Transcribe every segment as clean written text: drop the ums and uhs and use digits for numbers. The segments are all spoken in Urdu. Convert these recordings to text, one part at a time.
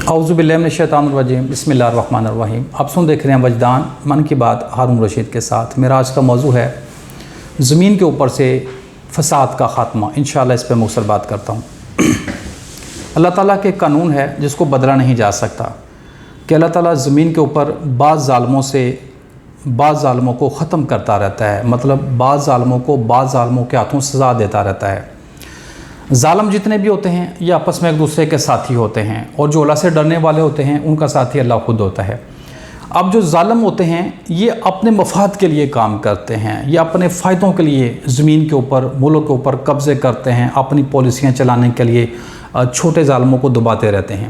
اعوذ باللہ من الشیطان الرجیم بسم اللہ الرحمن الرحیم۔ آپ دیکھ رہے ہیں وجدان من کی بات ہارون رشید کے ساتھ۔ میرا آج کا موضوع ہے زمین کے اوپر سے فساد کا خاتمہ۔ انشاءاللہ اس پہ مختصر بات کرتا ہوں۔ اللہ تعالیٰ کے قانون ہے جس کو بدلا نہیں جا سکتا کہ اللہ تعالیٰ زمین کے اوپر بعض ظالموں کو ختم کرتا رہتا ہے، مطلب بعض ظالموں کے ہاتھوں سزا دیتا رہتا ہے۔ ظالم جتنے بھی ہوتے ہیں یہ آپس میں ایک دوسرے کے ساتھی ہوتے ہیں، اور جو اللہ سے ڈرنے والے ہوتے ہیں ان کا ساتھی اللہ خود ہوتا ہے۔ اب جو ظالم ہوتے ہیں یہ اپنے مفاد کے لیے کام کرتے ہیں، یہ اپنے فائدوں کے لیے زمین کے اوپر، ملک کے اوپر قبضے کرتے ہیں، اپنی پالیسیاں چلانے کے لیے چھوٹے ظالموں کو دباتے رہتے ہیں،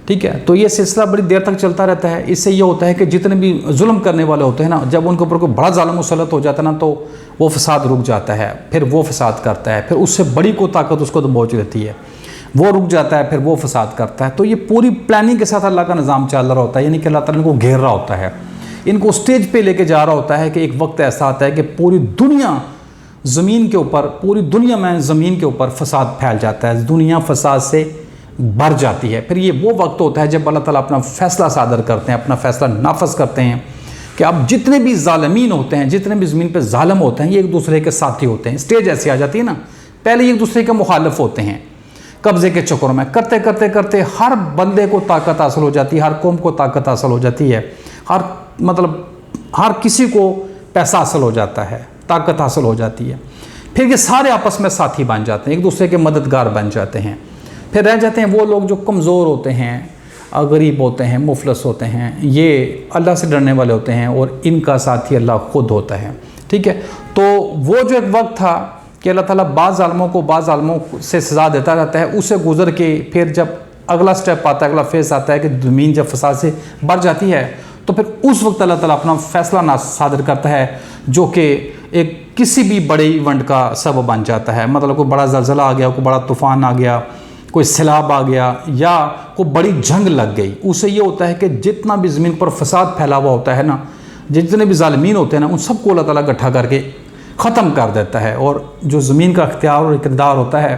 ٹھیک ہے۔ تو یہ سلسلہ بڑی دیر تک چلتا رہتا ہے۔ اس سے یہ ہوتا ہے کہ جتنے بھی ظلم کرنے والے ہوتے ہیں نا، جب ان کے اوپر کوئی بڑا ظالم مسلط ہو جاتا ہے نا تو وہ فساد رک جاتا ہے، پھر وہ فساد کرتا ہے، پھر اس سے بڑی کو طاقت اس کو دبوچ لیتی ہے، وہ رک جاتا ہے، پھر وہ فساد کرتا ہے۔ تو یہ پوری پلاننگ کے ساتھ اللہ کا نظام چل رہا ہوتا ہے، یعنی کہ اللہ تعالیٰ ان کو گھیر رہا ہوتا ہے، ان کو سٹیج پہ لے کے جا رہا ہوتا ہے کہ ایک وقت ایسا آتا ہے کہ پوری دنیا زمین کے اوپر، پوری دنیا میں زمین کے اوپر فساد پھیل جاتا ہے، دنیا فساد سے بھر جاتی ہے۔ پھر یہ وہ وقت ہوتا ہے جب اللہ تعالیٰ اپنا فیصلہ صادر کرتے ہیں، اپنا فیصلہ نافذ کرتے ہیں کہ اب جتنے بھی ظالمین ہوتے ہیں، جتنے بھی زمین پہ ظالم ہوتے ہیں، یہ ایک دوسرے کے ساتھی ہوتے ہیں۔ سٹیج ایسی آ جاتی ہے نا، پہلے ایک دوسرے کے مخالف ہوتے ہیں، قبضے کے چکروں میں کرتے ہر بندے کو طاقت حاصل ہو جاتی ہے، ہر قوم کو طاقت حاصل ہو جاتی ہے، ہر کسی کو پیسہ حاصل ہو جاتا ہے، طاقت حاصل ہو جاتی ہے۔ پھر یہ سارے آپس میں ساتھی بن جاتے ہیں، ایک دوسرے کے مددگار بن جاتے ہیں۔ پھر رہ جاتے ہیں وہ لوگ جو کمزور ہوتے ہیں، غریب ہوتے ہیں، مفلس ہوتے ہیں، یہ اللہ سے ڈرنے والے ہوتے ہیں، اور ان کا ساتھی اللہ خود ہوتا ہے، ٹھیک ہے۔ تو وہ جو ایک وقت تھا کہ اللہ تعالیٰ بعض ظالموں سے سزا دیتا رہتا ہے، اسے گزر کے پھر جب اگلا سٹیپ آتا ہے، اگلا فیز آتا ہے کہ زمین جب فساد سے بھر جاتی ہے تو پھر اس وقت اللہ تعالیٰ اپنا فیصلہ صادر کرتا ہے جو کہ ایک کسی بھی بڑے ایونٹ کا سبب بن جاتا ہے۔ مطلب کوئی بڑا زلزلہ آ گیا، کوئی بڑا طوفان آ گیا، کوئی سیلاب آ گیا، یا کوئی بڑی جنگ لگ گئی، اس سے یہ ہوتا ہے کہ جتنا بھی زمین پر فساد پھیلا ہوا ہوتا ہے نا، جتنے بھی ظالمین ہوتے ہیں نا، ان سب کو اللہ تعالیٰ اکٹھا کر کے ختم کر دیتا ہے، اور جو زمین کا اختیار اور اقتدار ہوتا ہے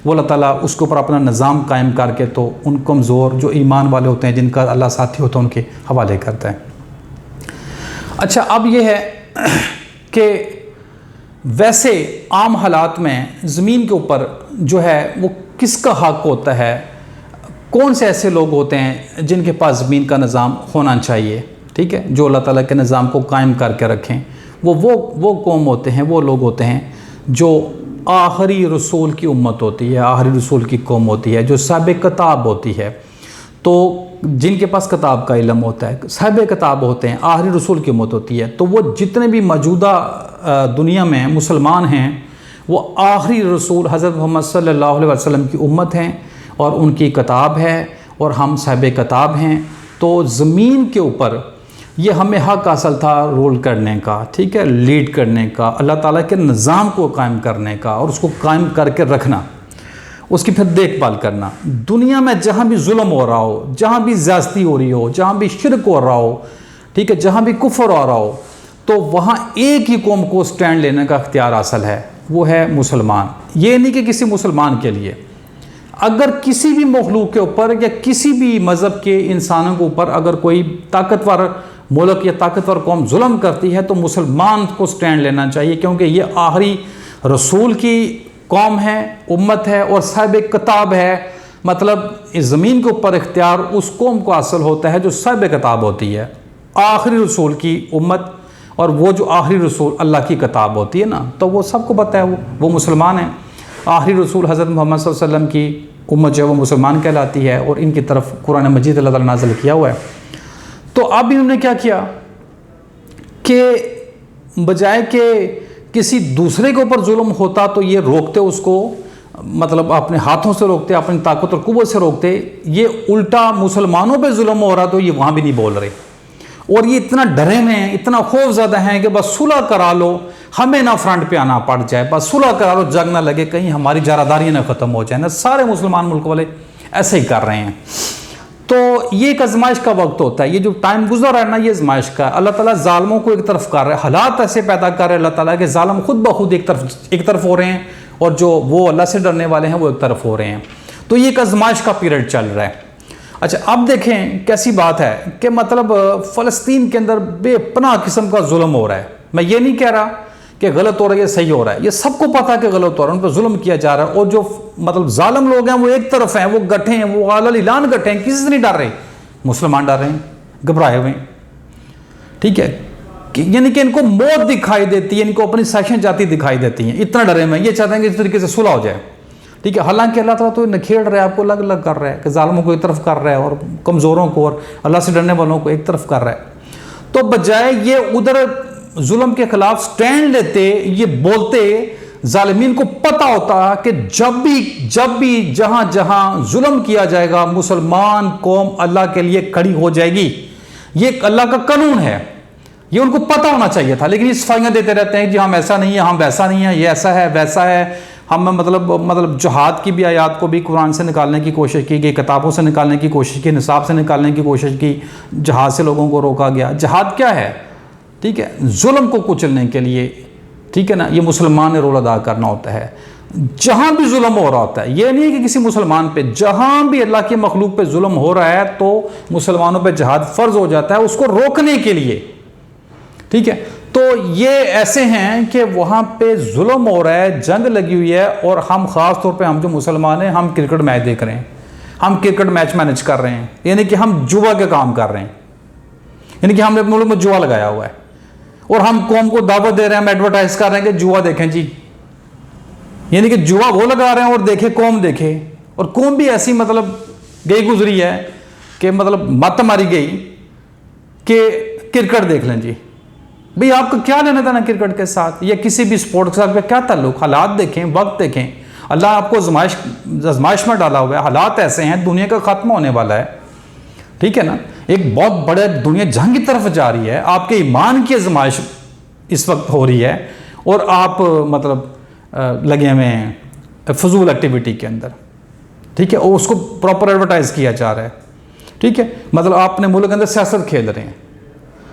وہ اللہ تعالیٰ اس کے اوپر اپنا نظام قائم کر کے تو ان کمزور جو ایمان والے ہوتے ہیں، جن کا اللہ ساتھی ہوتا ہے، ان کے حوالے کرتا ہے۔ اچھا، اب یہ ہے کہ ویسے عام حالات میں زمین کے اوپر جو ہے وہ کس کا حق ہوتا ہے، کون سے ایسے لوگ ہوتے ہیں جن کے پاس زمین کا نظام ہونا چاہیے، ٹھیک ہے، جو اللہ تعالیٰ کے نظام کو قائم کر کے رکھیں۔ وہ قوم ہوتے ہیں، وہ لوگ ہوتے ہیں جو آخری رسول کی امت ہوتی ہے، آخری رسول کی قوم ہوتی ہے، جو صاحب کتاب ہوتی ہے، تو جن کے پاس کتاب کا علم ہوتا ہے، صاحب کتاب ہوتے ہیں، آخری رسول کی امت ہوتی ہے۔ تو وہ جتنے بھی موجودہ دنیا میں مسلمان ہیں وہ آخری رسول حضرت محمد صلی اللہ علیہ وسلم کی امت ہیں، اور ان کی کتاب ہے، اور ہم صاحب کتاب ہیں۔ تو زمین کے اوپر یہ ہمیں حق حاصل تھا رول کرنے کا، ٹھیک ہے، لیڈ کرنے کا، اللہ تعالیٰ کے نظام کو قائم کرنے کا، اور اس کو قائم کر کے رکھنا، اس کی پھر دیکھ بھال کرنا۔ دنیا میں جہاں بھی ظلم ہو رہا ہو، جہاں بھی زیادتی ہو رہی ہو، جہاں بھی شرک ہو رہا ہو، ٹھیک ہے، جہاں بھی کفر ہو رہا ہو، تو وہاں ایک ہی قوم کو سٹینڈ لینے کا اختیار حاصل ہے، وہ ہے مسلمان۔ یہ نہیں کہ کسی مسلمان کے لیے، اگر کسی بھی مخلوق کے اوپر یا کسی بھی مذہب کے انسانوں کے اوپر اگر کوئی طاقتور ملک یا طاقتور قوم ظلم کرتی ہے تو مسلمان کو سٹینڈ لینا چاہیے، کیونکہ یہ آخری رسول کی قوم ہے، امت ہے، اور صاحب کتاب ہے۔ مطلب اس زمین کے اوپر اختیار اس قوم کو حاصل ہوتا ہے جو صاحب کتاب ہوتی ہے، آخری رسول کی امت، اور وہ جو آخری رسول اللہ کی کتاب ہوتی ہے نا، تو وہ سب کو پتہ ہے وہ مسلمان ہیں۔ آخری رسول حضرت محمد صلی اللہ علیہ وسلم کی امت جو ہے وہ مسلمان کہلاتی ہے، اور ان کی طرف قرآن مجید اللہ تعالیٰ نازل کیا ہوا ہے۔ تو اب انہوں نے کیا کیا کہ بجائے کہ کسی دوسرے کے اوپر ظلم ہوتا تو یہ روکتے اس کو، مطلب اپنے ہاتھوں سے روکتے، اپنی طاقت اور قوت سے روکتے، یہ الٹا مسلمانوں پہ ظلم ہو رہا تو یہ وہاں بھی نہیں بول رہے، اور یہ اتنا ڈرے ہوئے ہیں، اتنا خوف زدہ ہیں کہ بس صلح کرا لو، ہمیں نہ فرنٹ پہ آنا پڑ جائے، بس صلح کرا لو، جنگ نہ لگے، کہیں ہماری جارحداری نہ ختم ہو جائے نا۔ سارے مسلمان ملک والے ایسے ہی کر رہے ہیں۔ تو یہ ایک آزمائش کا وقت ہوتا ہے، یہ جو ٹائم گزر رہا ہے نا، یہ آزمائش کا۔ اللہ تعالیٰ ظالموں کو ایک طرف کر رہا ہے، حالات ایسے پیدا کر رہے ہیں اللہ تعالیٰ کہ ظالم خود بخود ایک طرف ہو رہے ہیں، اور جو وہ اللہ سے ڈرنے والے ہیں وہ ایک طرف ہو رہے ہیں۔ تو یہ ایک آزمائش کا پیریڈ چل رہا ہے۔ اچھا اب دیکھیں کیسی بات ہے کہ مطلب فلسطین کے اندر بے پناہ قسم کا ظلم ہو رہا ہے. میں یہ نہیں کہہ رہا کہ غلط ہو رہا ہے یا صحیح ہو رہا ہے، یہ سب کو پتا کہ غلط ہو رہا ہے، ان پہ ظلم کیا جا رہا ہے. اور جو مطلب ظالم لوگ ہیں وہ ایک طرف ہیں، وہ گٹھے ہیں، وہ اعلان گٹھے ہیں، کسی سے نہیں ڈر رہے. مسلمان ڈر رہے ہیں، گھبرائے ہوئے ہیں. ٹھیک ہے، یعنی کہ ان کو موت دکھائی دیتی ہے، ان کو اپنی سیشن جاتی دکھائی دیتی ہیں، اتنا ڈرے میں یہ چاہتے ہیں کہ اس طریقے سے صلح ہو جائے. ٹھیک ہے، حالانکہ اللہ تعالیٰ تو نکھیڑ رہا ہے، آپ کو الگ الگ کر رہا ہے کہ ظالموں کو ایک طرف کر رہا ہے اور کمزوروں کو اور اللہ سے ڈرنے والوں کو ایک طرف کر رہا ہے. تو بجائے یہ ادھر ظلم کے خلاف سٹینڈ لیتے، یہ بولتے، ظالمین کو پتہ ہوتا کہ جب بھی جہاں جہاں ظلم کیا جائے گا مسلمان قوم اللہ کے لیے کھڑی ہو جائے گی. یہ اللہ کا قانون ہے، یہ ان کو پتہ ہونا چاہیے تھا. لیکن یہ صفائیاں دیتے رہتے ہیں کہ ہم ایسا نہیں ہے، ہم ویسا نہیں ہے، یہ ایسا ہے ویسا ہے. ہم مطلب جہاد کی بھی آیات کو بھی قرآن سے نکالنے کی کوشش کی گئی، کتابوں سے نکالنے کی کوشش کی، نصاب سے نکالنے کی کوشش کی، جہاد سے لوگوں کو روکا گیا. جہاد کیا ہے؟ ٹھیک ہے، ظلم کو کچلنے کے لیے. ٹھیک ہے نا، یہ مسلمان نے رول ادا کرنا ہوتا ہے. جہاں بھی ظلم ہو رہا ہوتا ہے، یہ نہیں ہے کہ کسی مسلمان پہ، جہاں بھی اللہ کی مخلوق پہ ظلم ہو رہا ہے تو مسلمانوں پہ جہاد فرض ہو جاتا ہے اس کو روکنے کے لیے. ٹھیک ہے، تو یہ ایسے ہیں کہ وہاں پہ ظلم ہو رہا ہے، جنگ لگی ہوئی ہے، اور ہم خاص طور پہ ہم جو مسلمان ہیں ہم کرکٹ میچ دیکھ رہے ہیں، ہم کرکٹ میچ مینج کر رہے ہیں. یعنی کہ ہم جوا کے کام کر رہے ہیں، یعنی کہ ہم نے ملک میں جوا لگایا ہوا ہے اور ہم قوم کو دعوت دے رہے ہیں، ہم ایڈورٹائز کر رہے ہیں کہ جوا دیکھیں جی. یعنی کہ جوا وہ لگا رہے ہیں اور دیکھے قوم دیکھے. اور قوم بھی ایسی مطلب گئی گزری ہے کہ مطلب مت ماری گئی کہ کرکٹ دیکھ لیں جی. بھئی آپ کو کیا لینا تھا نا کرکٹ کے ساتھ یا کسی بھی سپورٹ کے ساتھ کیا تعلق؟ حالات دیکھیں، وقت دیکھیں. اللہ آپ کو آزمائش میں ڈالا ہوا ہے، حالات ایسے ہیں، دنیا کا ختم ہونے والا ہے. ٹھیک ہے نا، ایک بہت بڑے دنیا جنگ کی طرف جا رہی ہے، آپ کے ایمان کی آزمائش اس وقت ہو رہی ہے اور آپ مطلب لگے ہوئے ہیں فضول ایکٹیویٹی کے اندر. ٹھیک ہے، اور اس کو پراپر ایڈورٹائز کیا جا رہا ہے. ٹھیک ہے، مطلب آپ اپنے ملک کے اندر سیاست کھیل رہے ہیں.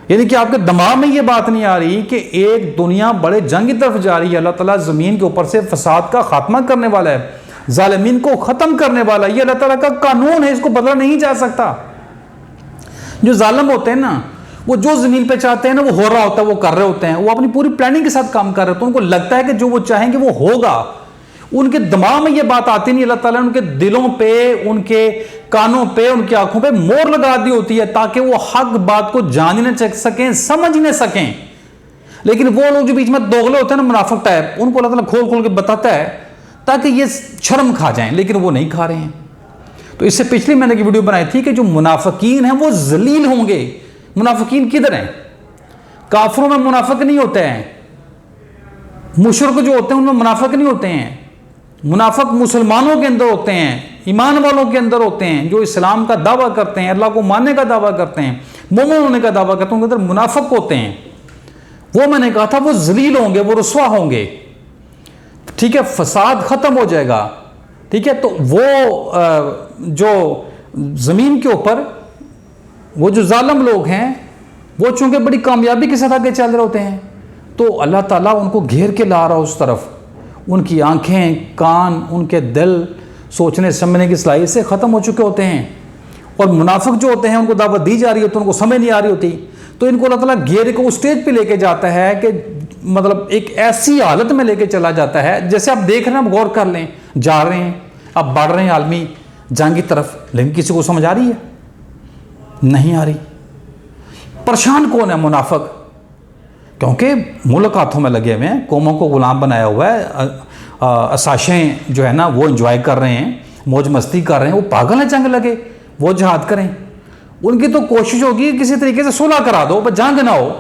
یعنی کہ آپ کے دماغ میں یہ بات نہیں آ رہی کہ ایک دنیا بڑے جنگ کی طرف جا رہی ہے، اللہ تعالیٰ زمین کے اوپر سے فساد کا خاتمہ کرنے والا ہے، ظالمین کو ختم کرنے والا ہے. یہ اللہ تعالیٰ کا قانون ہے، اس کو بدلا نہیں جا سکتا. جو ظالم ہوتے ہیں نا، وہ جو زمین پہ چاہتے ہیں نا وہ ہو رہا ہوتا ہے، وہ کر رہے ہوتے ہیں، وہ اپنی پوری پلاننگ کے ساتھ کام کر رہے ہوتے ہیں. ان کو لگتا ہے کہ جو وہ چاہیں گے وہ ہوگا. ان کے دماغ میں یہ بات آتی نہیں. اللہ تعالیٰ نے ان کے دلوں پہ، ان کے کانوں پہ، ان کی آنکھوں پہ مور لگا دی ہوتی ہے تاکہ وہ حق بات کو جان ہی نہ سکیں، سمجھ نہ سکیں. لیکن وہ لوگ جو بیچ میں دوغلے ہوتے ہیں نا، منافق ٹائپ، ان کو اللہ تعالیٰ کھول کھول کے بتاتا ہے تاکہ یہ شرم کھا جائیں، لیکن وہ نہیں کھا رہے ہیں. تو اس سے پچھلی میں نے کی ویڈیو بنائی تھی کہ جو منافقین ہیں وہ ذلیل ہوں گے. منافقین کدھر ہیں؟ کافروں میں منافق نہیں ہوتے ہیں، مشرک جو ہوتے ہیں ان میں منافق نہیں ہوتے ہیں. منافق مسلمانوں کے اندر ہوتے ہیں، ایمان والوں کے اندر ہوتے ہیں، جو اسلام کا دعویٰ کرتے ہیں، اللہ کو ماننے کا دعویٰ کرتے ہیں، مومن ہونے کا دعویٰ کرتے ہیں، ان کے اندر منافق ہوتے ہیں. وہ میں نے کہا تھا وہ ذلیل ہوں گے، وہ رسوا ہوں گے. ٹھیک ہے، فساد ختم ہو جائے گا. ٹھیک ہے، تو وہ جو زمین کے اوپر وہ جو ظالم لوگ ہیں وہ چونکہ بڑی کامیابی کے ساتھ آگے چل رہے ہوتے ہیں تو اللہ تعالیٰ ان کو گھیر کے لا رہا اس طرف. ان کی آنکھیں، کان، ان کے دل سوچنے سمجھنے کی صلاحیت سے ختم ہو چکے ہوتے ہیں. اور منافق جو ہوتے ہیں ان کو دعوت دی جا رہی ہوتی ہے، ان کو سمجھ نہیں آ رہی ہوتی، تو ان کو اللہ تعالیٰ گھیر کو اس اسٹیج پہ لے کے جاتا ہے کہ مطلب ایک ایسی حالت میں لے کے چلا جاتا ہے جیسے آپ دیکھ رہے ہیں. آپ غور کر لیں، جا رہے ہیں، اب بڑھ رہے ہیں عالمی جنگ کی طرف، لیکن کسی کو سمجھ آ رہی ہے؟ نہیں آ رہی. پریشان کون ہے؟ منافق. کیونکہ ملک ہاتھوں میں لگے ہوئے ہیں، قوموں کو غلام بنایا ہوا ہے، عشائشیں جو ہے نا وہ انجوائے کر رہے ہیں، موج مستی کر رہے ہیں. وہ پاگل ہیں جنگ لگے، وہ جہاد کریں. ان کی تو کوشش ہوگی کسی طریقے سے صلح کرا دو، بس جنگ نہ ہو.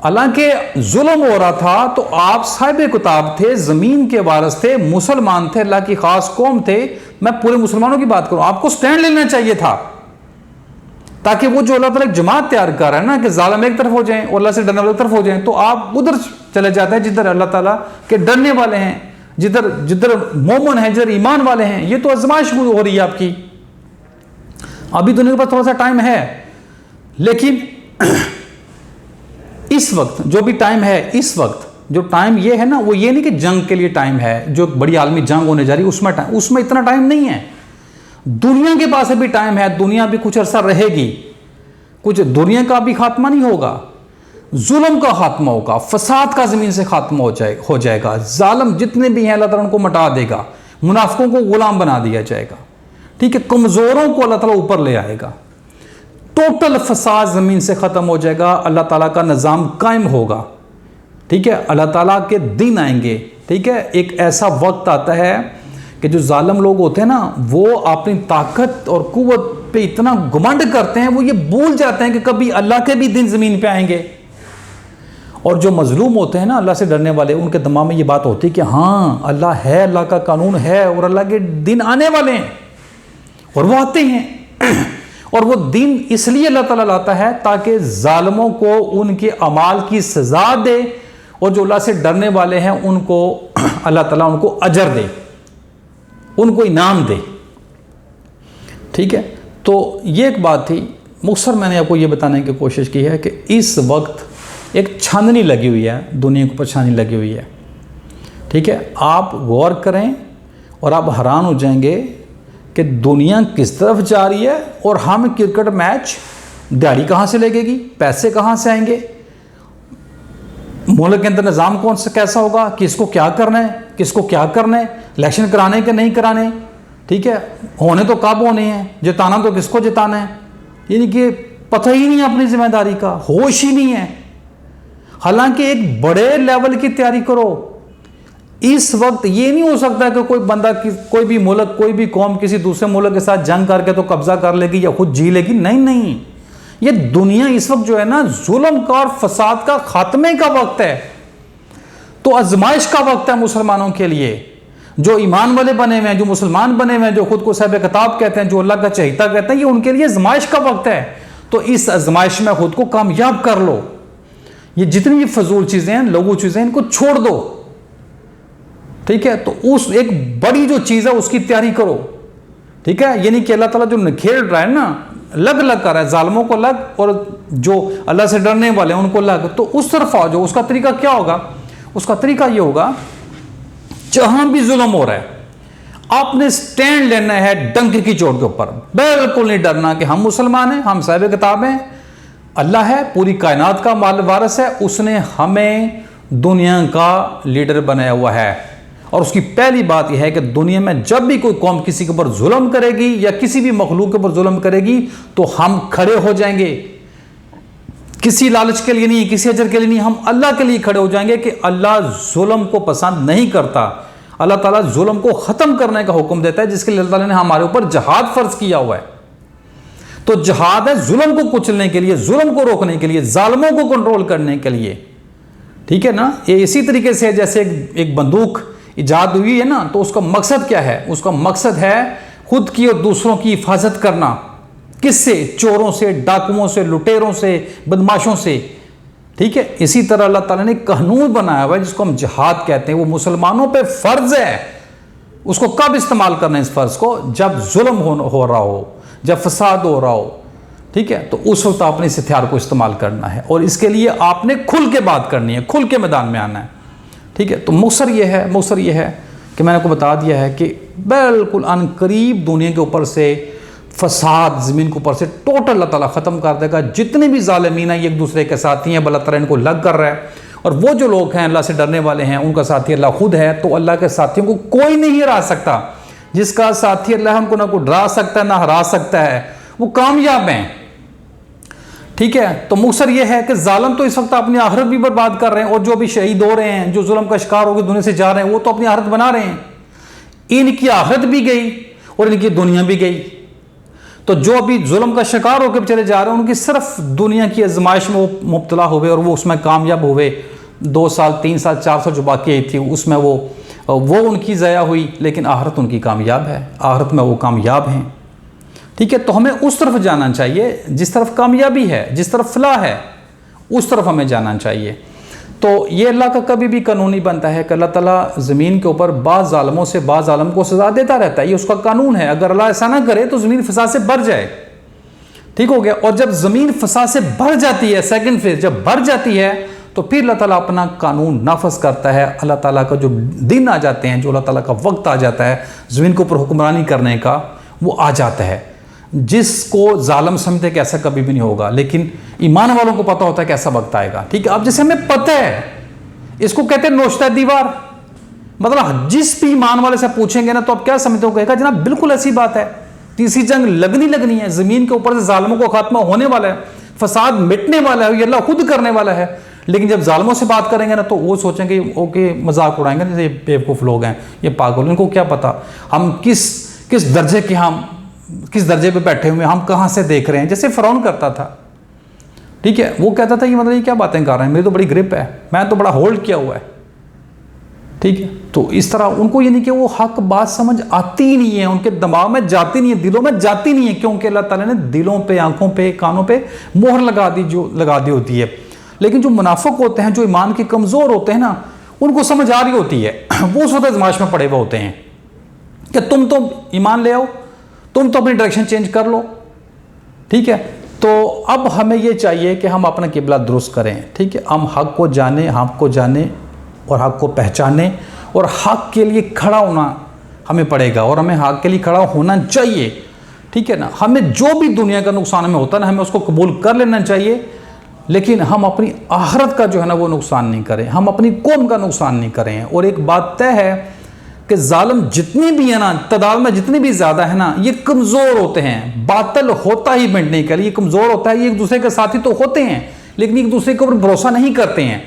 حالانکہ ظلم ہو رہا تھا تو آپ صاحب کتاب تھے، زمین کے وارث تھے، مسلمان تھے، اللہ کی خاص قوم تھے. میں پورے مسلمانوں کی بات کروں، آپ کو سٹینڈ لینا چاہیے تھا تاکہ وہ جو اللہ تعالیٰ ایک جماعت تیار کر رہا ہے نا کہ ظالم ایک طرف ہو جائیں اور اللہ سے ڈرنے والے ایک طرف ہو جائیں، تو آپ ادھر چلے جاتے ہیں جدھر اللہ تعالیٰ کے ڈرنے والے ہیں، جدھر مومن ہیں، جدھر ایمان والے ہیں. یہ تو آزمائش ہو رہی ہے آپ کی. ابھی دنیا کے پاس تھوڑا سا ٹائم ہے، لیکن اس وقت جو بھی ٹائم ہے، اس وقت جو ٹائم یہ ہے نا، وہ یہ نہیں کہ جنگ کے لیے ٹائم ہے، جو بڑی عالمی جنگ ہونے جا رہی ہے اس میں اتنا ٹائم نہیں ہے. دنیا کے پاس ابھی ٹائم ہے، دنیا بھی کچھ عرصہ رہے گی، کچھ دنیا کا بھی خاتمہ نہیں ہوگا، ظلم کا خاتمہ ہوگا، فساد کا زمین سے خاتمہ ہو جائے گا، ظالم جتنے بھی ہیں اللہ تعالیٰ ان کو مٹا دے گا، منافقوں کو غلام بنا دیا جائے گا، ٹھیک ہے، کمزوروں کو اللہ تعالیٰ اوپر لے آئے گا، ٹوٹل فساد زمین سے ختم ہو جائے گا، اللہ تعالیٰ کا نظام قائم ہوگا، ٹھیک ہے، اللہ تعالیٰ کے دن آئیں گے، ٹھیک ہے۔ ایک ایسا وقت آتا ہے کہ جو ظالم لوگ ہوتے ہیں نا، وہ اپنی طاقت اور قوت پہ اتنا گھمنڈ کرتے ہیں، وہ یہ بھول جاتے ہیں کہ کبھی اللہ کے بھی دن زمین پہ آئیں گے۔ اور جو مظلوم ہوتے ہیں نا، اللہ سے ڈرنے والے، ان کے دماغ میں یہ بات ہوتی ہے کہ ہاں اللہ ہے، اللہ کا قانون ہے، اور اللہ کے دن آنے والے ہیں، اور وہ آتے ہیں۔ اور وہ دن اس لیے اللہ تعالیٰ لاتا ہے تاکہ ظالموں کو ان کے اعمال کی سزا دے، اور جو اللہ سے ڈرنے والے ہیں ان کو اللہ تعالیٰ ان کو اجر دے، ان کو انعام دے، ٹھیک ہے۔ تو یہ ایک بات تھی، مختصر میں نے آپ کو یہ بتانے کی کوشش کی ہے کہ اس وقت ایک چھاننی لگی ہوئی ہے، دنیا کے اوپر چھاننی لگی ہوئی ہے، ٹھیک ہے۔ آپ غور کریں اور آپ حیران ہو جائیں گے کہ دنیا کس طرف جا رہی ہے، اور ہم کرکٹ میچ دیہڑی کہاں سے لگے گی، پیسے کہاں سے آئیں گے، ملک کے اندر نظام کون سا کیسا ہوگا، کس کو کیا کرنا ہے، کس کو کیا کرنا ہے، الیکشن کرانے کے نہیں کرانے، ٹھیک ہے، ہونے تو کب ہونے ہیں، جتانا تو کس کو جتانا ہے، یعنی کہ پتہ ہی نہیں ہے اپنی ذمہ داری کا، ہوش ہی نہیں ہے۔ حالانکہ ایک بڑے لیول کی تیاری کرو۔ اس وقت یہ نہیں ہو سکتا کہ کوئی بندہ، کوئی بھی ملک، کوئی بھی قوم کسی دوسرے ملک کے ساتھ جنگ کر کے تو قبضہ کر لے گی یا خود جی لے گی، نہیں، یہ دنیا اس وقت جو ہے نا، ظلم کا اور فساد کا خاتمے کا وقت ہے، تو آزمائش کا وقت ہے مسلمانوں کے لیے، جو ایمان والے بنے ہوئے ہیں، جو مسلمان بنے ہوئے ہیں، جو خود کو صاحب کتاب کہتے ہیں، جو اللہ کا چہیتا کہتے ہیں، یہ ان کے لیے آزمائش کا وقت ہے۔ تو اس آزمائش میں خود کو کامیاب کر لو، یہ جتنی بھی فضول چیزیں ہیں، لغو چیزیں، ان کو چھوڑ دو، ٹھیک ہے۔ تو اس ایک بڑی جو چیز ہے اس کی تیاری کرو، ٹھیک ہے، یعنی کہ اللہ تعالیٰ جو نکھیڑ رہا ہے نا، لگ کر رہا ہے، ظالموں کو لگ اور جو اللہ سے ڈرنے والے ہیں ان کو لگ، تو اس طرف آ جاؤ۔ اس کا طریقہ کیا ہوگا؟ اس کا طریقہ یہ ہوگا، جہاں بھی ظلم ہو رہا ہے آپ نے سٹینڈ لینا ہے ڈنک کی چوٹ کے اوپر، بالکل نہیں ڈرنا کہ ہم مسلمان ہیں، ہم صاحب کتاب ہیں، اللہ ہے، پوری کائنات کا وارث ہے، اس نے ہمیں دنیا کا لیڈر بنایا ہوا ہے۔ اور اس کی پہلی بات یہ ہے کہ دنیا میں جب بھی کوئی قوم کسی کے اوپر ظلم کرے گی یا کسی بھی مخلوق کے اوپر ظلم کرے گی تو ہم کھڑے ہو جائیں گے، کسی لالچ کے لیے نہیں، کسی اجر کے لیے نہیں، ہم اللہ کے لیے کھڑے ہو جائیں گے کہ اللہ ظلم کو پسند نہیں کرتا۔ اللہ تعالیٰ ظلم کو ختم کرنے کا حکم دیتا ہے، جس کے لیے اللہ تعالیٰ نے ہمارے اوپر جہاد فرض کیا ہوا ہے۔ تو جہاد ہے ظلم کو کچلنے کے لیے، ظلم کو روکنے کے لیے، ظالموں کو کنٹرول کرنے کے لیے، ٹھیک ہے نا۔ یہ اسی طریقے سے جیسے ایک بندوق ایجاد ہوئی ہے نا، تو اس کا مقصد کیا ہے؟ اس کا مقصد ہے خود کی اور دوسروں کی حفاظت کرنا، کس سے؟ چوروں سے، ڈاکوؤں سے، لٹیروں سے، بدماشوں سے، ٹھیک ہے۔ اسی طرح اللہ تعالیٰ نے قانون بنایا ہوا ہے جس کو ہم جہاد کہتے ہیں، وہ مسلمانوں پہ فرض ہے۔ اس کو کب استعمال کرنا ہے اس فرض کو؟ جب ظلم ہو رہا ہو، جب فساد ہو رہا ہو، ٹھیک ہے، تو اس وقت آپ نے اس ہتھیار کو استعمال کرنا ہے، اور اس کے لیے آپ نے کھل کے بات کرنی ہے، کھل کے میدان میں آنا ہے، ٹھیک ہے۔ تو مختصر یہ ہے کہ میں نے آپ کو بتا دیا ہے کہ بالکل ان قریب دنیا کے اوپر سے فساد، زمین کے اوپر سے ٹوٹل اللہ تعالیٰ ختم کر دے گا۔ جتنے بھی ظالمین ہیں یہ ایک دوسرے کے ساتھی ہیں، اللہ تعالیٰ ان کو لگ کر رہا ہے، اور وہ جو لوگ ہیں اللہ سے ڈرنے والے ہیں ان کا ساتھی اللہ خود ہے۔ تو اللہ کے ساتھیوں کو کوئی نہیں ہرا سکتا، جس کا ساتھی اللہ ہم کو نہ کوئی ڈرا سکتا ہے نہ ہرا سکتا ہے، وہ کامیاب ہیں، ٹھیک ہے۔ تو مختصر یہ ہے کہ ظالم تو اس وقت اپنی آخرت بھی برباد کر رہے ہیں، اور جو بھی شہید ہو رہے ہیں، جو ظلم کا شکار ہو کے دنیا سے جا رہے ہیں، وہ تو اپنی آخرت بنا رہے ہیں، ان کی آخرت بھی گئی اور ان کی دنیا بھی گئی۔ تو جو ابھی ظلم کا شکار ہو کے چلے جا رہے ہیں، ان کی صرف دنیا کی آزمائش میں وہ مبتلا ہوئے اور وہ اس میں کامیاب ہوئے، 2 سال 3 سال 4 سال جو باقی آئی تھی اس میں وہ ان کی ضائع ہوئی، لیکن آخرت ان کی کامیاب ہے، آخرت میں وہ کامیاب ہیں، ٹھیک ہے۔ تو ہمیں اس طرف جانا چاہیے جس طرف کامیابی ہے، جس طرف فلاح ہے، اس طرف ہمیں جانا چاہیے۔ تو یہ اللہ کا کبھی بھی قانون نہیں بنتا ہے کہ اللہ تعالیٰ زمین کے اوپر بعض ظالموں سے بعض ظالم کو سزا دیتا رہتا ہے، یہ اس کا قانون ہے۔ اگر اللہ ایسا نہ کرے تو زمین فساد سے بھر جائے، ٹھیک ہو گیا۔ اور جب زمین فساد سے بھر جاتی ہے، سیکنڈ فیز جب بھر جاتی ہے، تو پھر اللہ تعالیٰ اپنا قانون نافذ کرتا ہے۔ اللہ تعالیٰ کا جو دن آ جاتے ہیں، جو اللہ تعالیٰ کا وقت آ جاتا ہے زمین کے اوپر حکمرانی کرنے کا، وہ آ جاتا ہے. جس کو ظالم سمجھتے ہیں کہ ایسا کبھی بھی نہیں ہوگا، لیکن ایمان والوں کو پتہ ہوتا ہے کہ ایسا وقت آئے گا. ٹھیک ہے، اب جیسے ہمیں پتہ ہے، اس کو کہتے ہیں نوشتہ دیوار. مطلب جس بھی ایمان والے سے پوچھیں گے نا تو اب کیا سمجھتے ہو، کہے گا جناب بالکل ایسی بات ہے، تیسری جنگ لگنی ہے، زمین کے اوپر سے ظالموں کو خاتمہ ہونے والا ہے، فساد مٹنے والا ہے، یہ اللہ خود کرنے والا ہے. لیکن جب ظالموں سے بات کریں گے نا تو وہ سوچیں گے اوکے مذاق اڑائیں گے، جیسے یہ بیوقوف لوگ ہیں، یہ پاگل، ان کو کیا پتا ہم کس درجے کے، ہم کس درجے پہ بیٹھے ہوئے، ہم کہاں سے دیکھ رہے ہیں. جیسے فرعون کرتا تھا. ٹھیک ہے، وہ کہتا تھا یہ مطلب یہ کیا باتیں کر رہے ہیں، میری تو بڑی گرپ ہے، میں تو بڑا ہولڈ کیا ہوا ہے. ٹھیک ہے، تو اس طرح ان کو یہ نہیں کہ وہ حق بات سمجھ آتی ہی نہیں ہے، ان کے دماغ میں جاتی نہیں ہے، دلوں میں جاتی نہیں ہے، کیونکہ اللہ تعالیٰ نے دلوں پہ، آنکھوں پہ، کانوں پہ مہر لگا دی ہوتی ہے. لیکن جو منافق ہوتے ہیں، جو ایمان کے کمزور ہوتے ہیں نا، ان کو سمجھ آ رہی ہوتی ہے. وہ اس وقت آزمائش میں پڑے ہوئے ہوتے ہیں کہ تم تو ایمان لے آؤ، تم تو اپنی ڈائریکشن چینج کر لو. ٹھیک ہے، تو اب ہمیں یہ چاہیے کہ ہم اپنا قبلہ درست کریں. ٹھیک ہے، ہم حق کو جانیں اور حق کو پہچانیں، اور حق کے لیے کھڑا ہونا ہمیں پڑے گا، اور ہمیں حق کے لیے کھڑا ہونا چاہیے. ٹھیک ہے نا، ہمیں جو بھی دنیا کا نقصان ہمیں ہوتا ہے نا، ہمیں اس کو قبول کر لینا چاہیے، لیکن ہم اپنی آخرت کا جو ہے نا وہ نقصان نہیں کریں، ہم اپنی قوم کا نقصان نہیں کریں. اور ایک بات طے ہے کہ ظالم جتنی بھی ہے نا، تعداد میں جتنی بھی زیادہ ہے نا، یہ کمزور ہوتے ہیں. باطل ہوتا ہی بنٹنے کے لیے کمزور ہوتا ہے. یہ ایک دوسرے کے ساتھی تو ہوتے ہیں لیکن ایک دوسرے کے اوپر بھروسہ نہیں کرتے ہیں.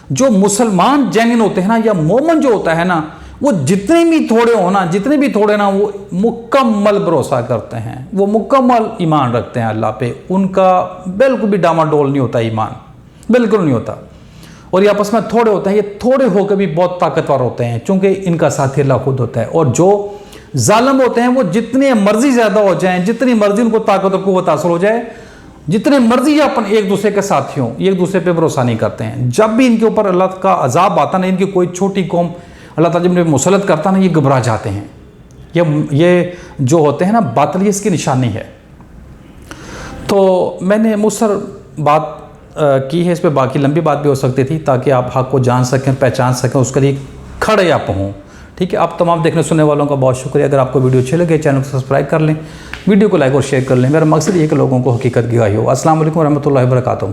جو مسلمان جینوین ہوتے ہیں نا، یا مومن جو ہوتا ہے نا، وہ جتنے بھی تھوڑے نا وہ مکمل بھروسہ کرتے ہیں، وہ مکمل ایمان رکھتے ہیں اللہ پہ. ان کا بالکل بھی ڈاما ڈول نہیں ہوتا ایمان، بالکل نہیں ہوتا. اور یہ آپس میں تھوڑے ہوتے ہیں، یہ تھوڑے ہو کے بھی بہت طاقتور ہوتے ہیں، چونکہ ان کا ساتھی اللہ خود ہوتا ہے. اور جو ظالم ہوتے ہیں وہ جتنے مرضی زیادہ ہو جائیں، جتنی مرضی ان کو طاقت اور قوت حاصل ہو جائے، جتنے مرضی اپن ایک دوسرے کے ساتھی ہوں، ایک دوسرے پہ بھروسہ نہیں کرتے ہیں. جب بھی ان کے اوپر اللہ کا عذاب آتا نا، ان کی کوئی چھوٹی قوم اللہ تعالیٰ جب مسلط کرتا نا، یہ گھبرا جاتے ہیں. یہ جو ہوتے ہیں نا باطل، یہ اس کی نشانی ہے. تو میں نے مختصر بات کی ہے، اس پہ باقی لمبی بات بھی ہو سکتی تھی، تاکہ آپ حق کو جان سکیں، پہچان سکیں، اس کے لیے کھڑے آپ ہوں. ٹھیک ہے، آپ تمام دیکھنے سننے والوں کا بہت شکریہ. اگر آپ کو ویڈیو اچھے لگے چینل کو سبسکرائب کر لیں، ویڈیو کو لائک اور شیئر کر لیں. میرا مقصد یہ کہ لوگوں کو حقیقت کی گواہی ہو. السلام علیکم ورحمۃ اللہ وبرکاتہ.